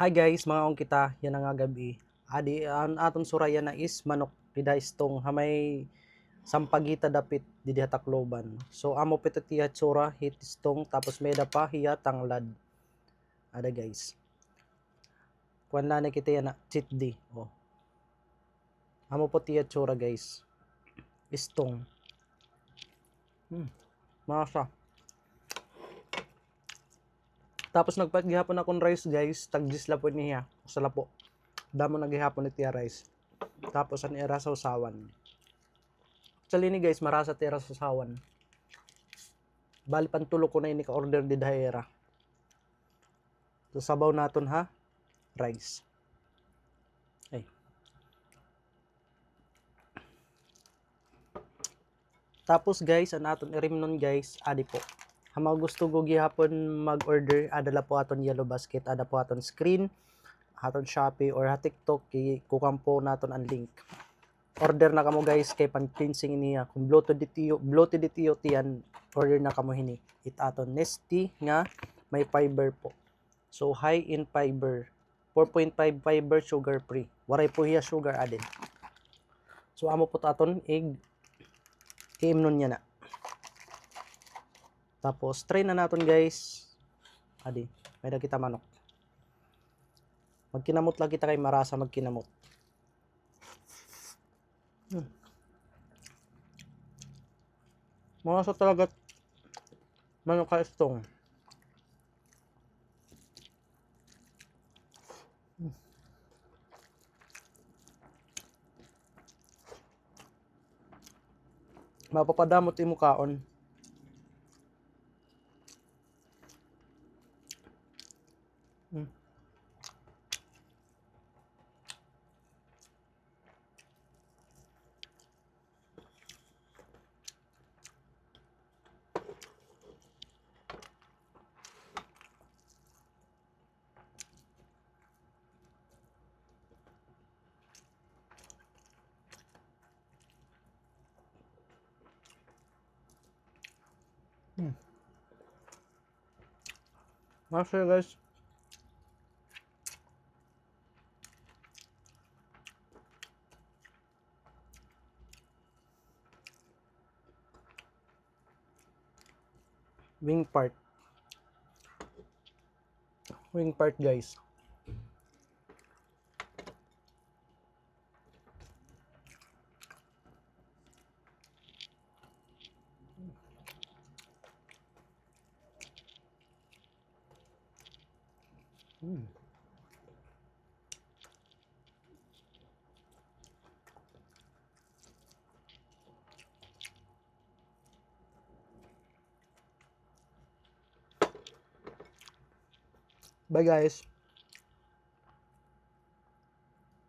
Hi guys, mga ong kita, yan nga gabi. Adi, ang aton suraya na is manok pida istong hamay sampagita dapit di diha Tacloban. So amo pito tiya tsura hit istong tapos meda pa hiya tanglad. Ada guys. Kuan na kita yan na cheat day. Oh. Amo po tiya tsura guys. Istong. Masa. Tapos nagpagihapon akong rice guys, tagdis la po niya. Sala po. Damo nagihapon ni tiya rice. Tapos an era sa usawan. Actually ni guys, marasa tira sa usawan. Bali pantulo ko na ini ka-order di dahera. So sabaw naton ha, rice. Ay. Tapos guys, ang aton irim nun guys, adi po. Hama gusto go gihapon mag-order, adala po aton yellow basket, ada po aton screen, aton Shopee or TikTok, kukampo naton ang link. Order na kamo guys kay pan-cleansing niya. Kung bloated ditiyo tiyan, order na kamo hini. It aton Nesty nga may fiber po. So high in fiber. 4.5 fiber, sugar free. Waray po hiya sugar added. So amo po aton egg iimnon niya na. Tapos try na naton guys. Adi, may kita manok. Magkinamot lang kita kay marasa magkinamot. Marasa talaga manok ka istong. Mapapadamot imo kaon. Masaya guys. Wing part guys. Bye guys.